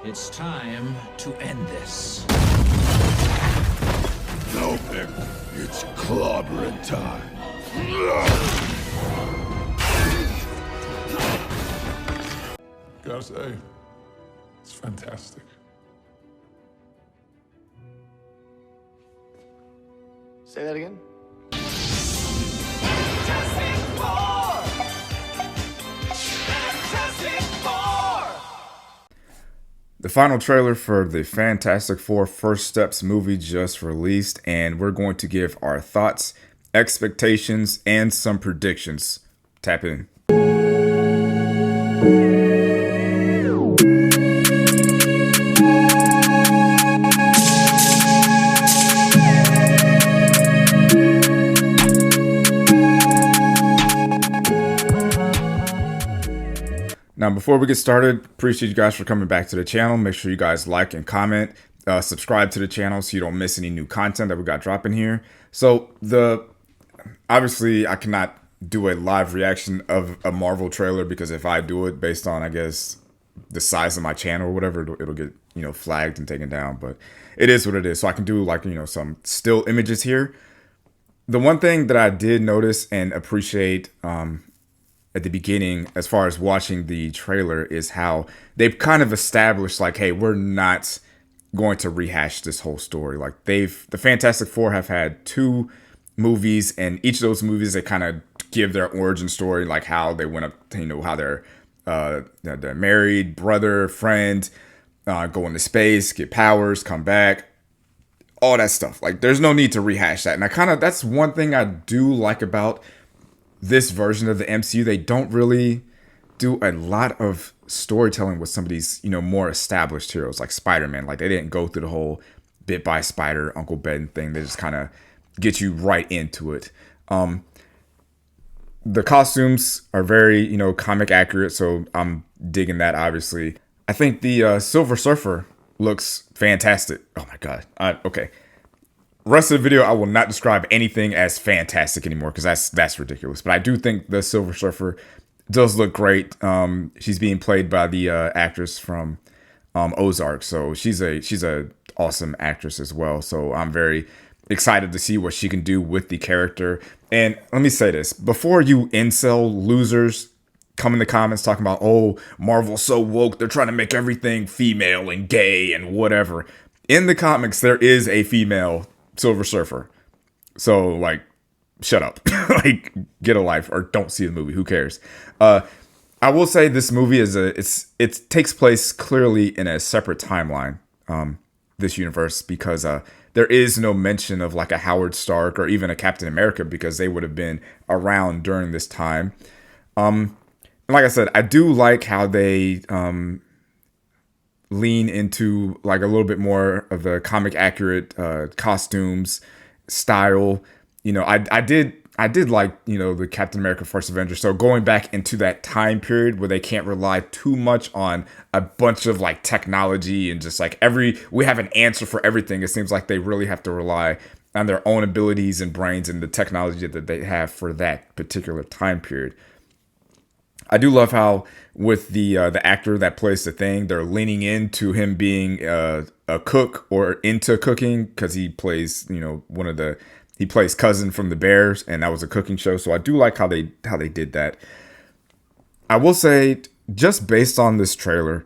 It's time to end this. No, Vic. It's clobbering time. Gotta say, it's fantastic. Say that again? The final trailer for the Fantastic Four First Steps movie just released, and we're going to give our thoughts, expectations, and some predictions. Tap in. Now, before we get started, appreciate you guys for coming back to the channel. Make sure you guys like and comment, subscribe to the channel so you don't miss any new content that we got dropping here. So obviously I cannot do a live reaction of a Marvel trailer, because if I do it based on, I guess, the size of my channel or whatever, it'll get, flagged and taken down. But it is what it is. So I can do some still images here. The one thing that I did notice and appreciate, at the beginning, as far as watching the trailer, is how they've kind of established, like, hey, we're not going to rehash this whole story. Like, the Fantastic Four have had 2 movies, and each of those movies, they kind of give their origin story, like how they went up, how they're married, brother, friend, go into space, get powers, come back, all that stuff. Like, there's no need to rehash that. And that's one thing I do like about this version of the MCU. They don't really do a lot of storytelling with some of these, more established heroes like Spider-Man. Like, they didn't go through the whole bit by spider, Uncle Ben thing. They just kind of get you right into it. The costumes are very, comic accurate, so I'm digging that, obviously. I think the Silver Surfer looks fantastic. Oh my God. Okay. Rest of the video, I will not describe anything as fantastic anymore, because that's ridiculous. But I do think the Silver Surfer does look great. She's being played by the actress from Ozark, so she's a awesome actress as well. So I'm very excited to see what she can do with the character. And let me say this: before you incel losers come in the comments talking about, oh, Marvel's so woke, they're trying to make everything female and gay and whatever. In the comics, there is a female Silver Surfer. So, like, shut up. Like, get a life, or don't see the movie. Who cares? I will say this movie it takes place clearly in a separate timeline, this universe, because there is no mention of like a Howard Stark or even a Captain America, because they would have been around during this time. Like I said, I do like how they lean into like a little bit more of the comic accurate costumes, style. I did like, the Captain America First Avenger. So going back into that time period where they can't rely too much on a bunch of like technology and just like we have an answer for everything. It seems like they really have to rely on their own abilities and brains and the technology that they have for that particular time period. I do love how with the actor that plays the Thing, they're leaning into him being a cook or into cooking, because he plays, he plays Cousin from The Bears, and that was a cooking show. So I do like how they did that. I will say, just based on this trailer,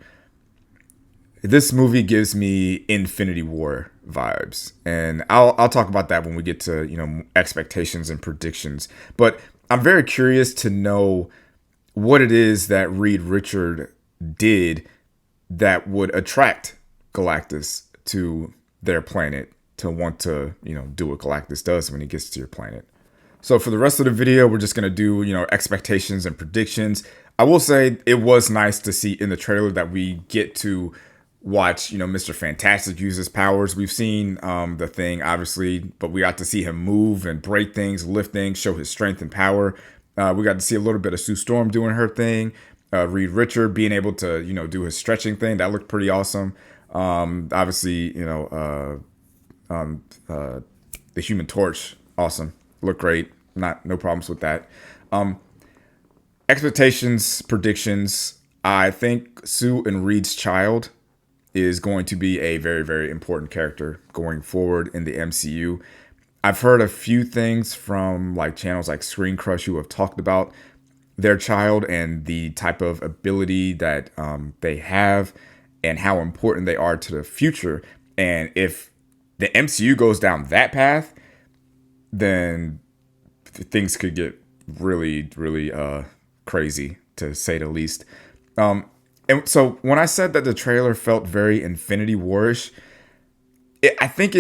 this movie gives me Infinity War vibes, and I'll talk about that when we get to expectations and predictions. But I'm very curious to know what it is that Reed Richard did that would attract Galactus to their planet, to want to, do what Galactus does when he gets to your planet. So for the rest of the video, we're just going to do, expectations and predictions. I will say it was nice to see in the trailer that we get to watch, Mr. Fantastic use his powers. We've seen the Thing, obviously, but we got to see him move and break things, lift things, show his strength and power. We got to see a little bit of Sue Storm doing her thing. Reed Richard being able to, do his stretching thing. That looked pretty awesome. Obviously, the Human Torch, awesome. Looked great. No problems with that. Expectations, predictions. I think Sue and Reed's child is going to be a very, very important character going forward in the MCU. I've heard a few things from like channels like Screen Crush who have talked about their child and the type of ability that they have and how important they are to the future. And if the MCU goes down that path, then things could get really, really crazy, to say the least. And so when I said that the trailer felt very Infinity War-ish, I think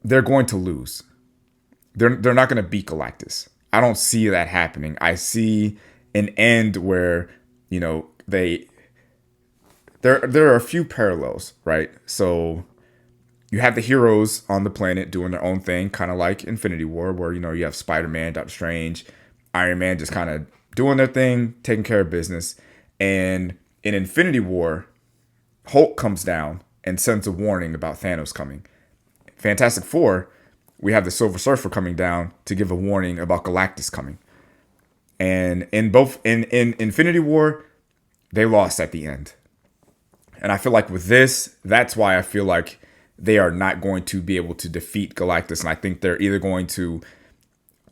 they're going to lose. They're not going to beat Galactus. I don't see that happening. I see an end where, you know, there are a few parallels, right? So you have the heroes on the planet doing their own thing, kind of like Infinity War, where, you know, you have Spider-Man, Doctor Strange, Iron Man just kind of doing their thing, taking care of business. And in Infinity War, Hulk comes down and sends a warning about Thanos coming. Fantastic Four, we have the Silver Surfer coming down to give a warning about Galactus coming. And in Infinity War, they lost at the end. And I feel like with this, that's why I feel like they are not going to be able to defeat Galactus. And I think they're either going to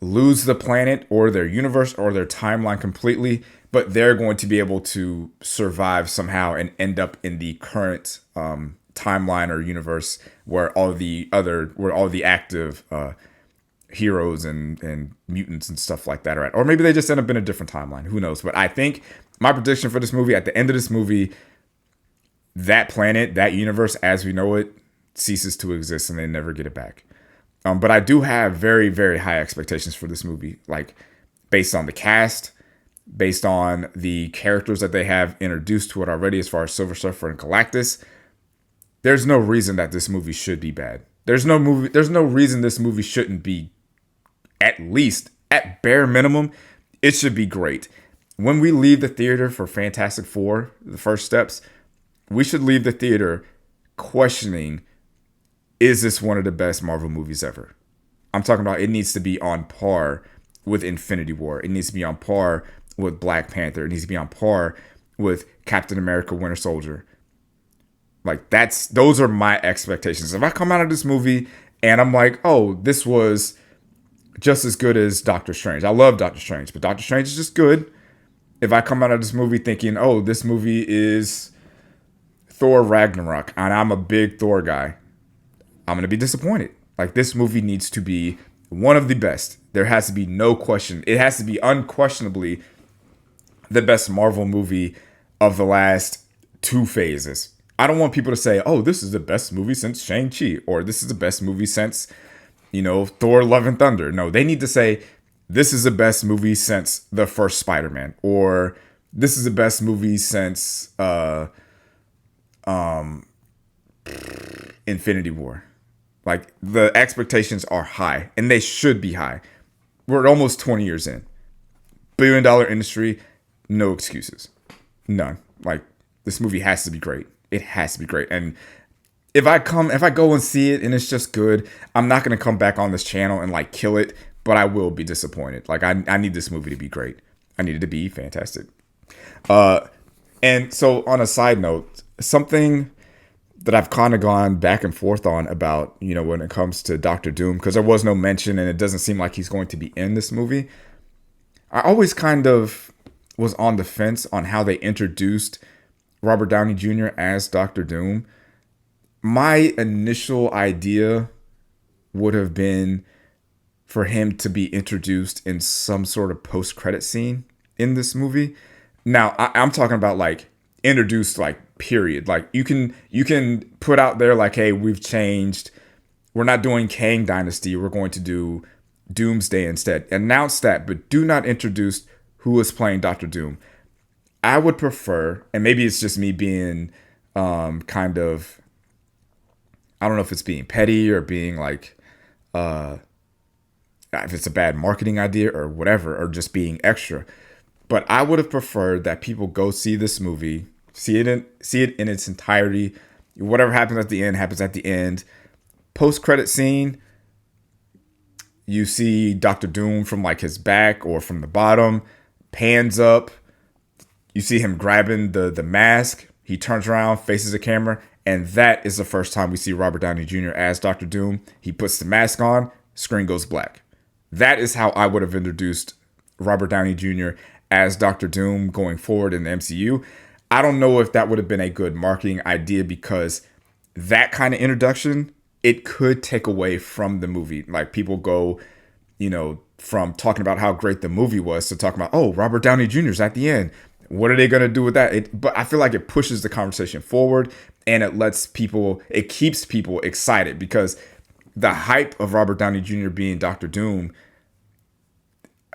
lose the planet or their universe or their timeline completely, but they're going to be able to survive somehow and end up in the current timeline or universe where all the active heroes and mutants and stuff like that are at. Or maybe they just end up in a different timeline. Who knows? But I think my prediction for this movie, at the end of this movie, that planet, that universe as we know it, ceases to exist and they never get it back. But I do have very, very high expectations for this movie, like based on the cast, based on the characters that they have introduced to it already, as far as Silver Surfer and Galactus. There's no reason that this movie should be bad. There's no reason this movie shouldn't be, at least, at bare minimum, it should be great. When we leave the theater for Fantastic Four, the first steps, we should leave the theater questioning, is this one of the best Marvel movies ever? I'm talking about it needs to be on par with Infinity War. It needs to be on par with Black Panther. It needs to be on par with Captain America Winter Soldier. Like those are my expectations. If I come out of this movie and I'm like, oh, this was just as good as Doctor Strange. I love Doctor Strange, but Doctor Strange is just good. If I come out of this movie thinking, oh, this movie is Thor Ragnarok, and I'm a big Thor guy, I'm going to be disappointed. Like, this movie needs to be one of the best. There has to be no question. It has to be unquestionably the best Marvel movie of the last 2 phases. I don't want people to say, oh, this is the best movie since Shang-Chi, or this is the best movie since, you know, Thor Love and Thunder. No, they need to say, this is the best movie since the first Spider-Man, or this is the best movie since Infinity War. Like, the expectations are high, and they should be high. We're almost 20 years in. Billion-dollar industry, no excuses. None. Like, this movie has to be great. It has to be great. And if I go and see it and it's just good, I'm not going to come back on this channel and like kill it, but I will be disappointed. Like, I need this movie to be great. I need it to be fantastic. And so on a side note, something that I've kind of gone back and forth on about, you know, when it comes to Doctor Doom, because there was no mention and it doesn't seem like he's going to be in this movie. I always kind of was on the fence on how they introduced Robert Downey Jr. as Doctor Doom. My initial idea would have been for him to be introduced in some sort of post-credit scene in this movie. Now, I'm talking about like introduced, like, period. Like, you can put out there like, hey, we've changed. We're not doing Kang Dynasty. We're going to do Doomsday instead. Announce that, but do not introduce who is playing Doctor Doom. I would prefer, and maybe it's just me being kind of, I don't know if it's being petty or being like, if it's a bad marketing idea or whatever, or just being extra. But I would have preferred that people go see this movie, see it in its entirety. Whatever happens at the end happens at the end. Post-credit scene, you see Doctor Doom from like his back or from the bottom, pans up. You see him grabbing the mask. He turns around, faces the camera, and that is the first time we see Robert Downey Jr. as Dr. Doom. He puts the mask on, screen goes black. That is how I would have introduced Robert Downey Jr. as Dr. Doom going forward in the MCU. I don't know if that would have been a good marketing idea, because that kind of introduction, it could take away from the movie. Like, people go, from talking about how great the movie was to talking about, oh, Robert Downey Jr.'s at the end. What are they going to do with that? But I feel like it pushes the conversation forward, and it keeps people excited, because the hype of Robert Downey Jr. being Dr. Doom,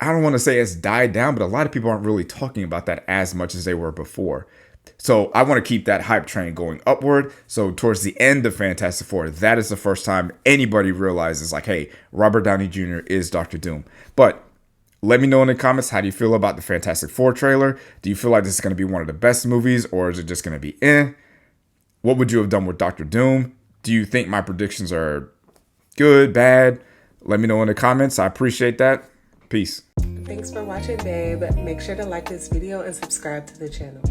I don't want to say it's died down, but a lot of people aren't really talking about that as much as they were before. So I want to keep that hype train going upward. So towards the end of Fantastic Four, that is the first time anybody realizes, like, hey, Robert Downey Jr. is Dr. Doom. But let me know in the comments, how do you feel about the Fantastic Four trailer? Do you feel like this is going to be one of the best movies, or is it just going to be What would you have done with Dr. Doom? Do you think my predictions are good, bad? Let me know in the comments. I appreciate that. Peace. Thanks for watching, babe. Make sure to like this video and subscribe to the channel.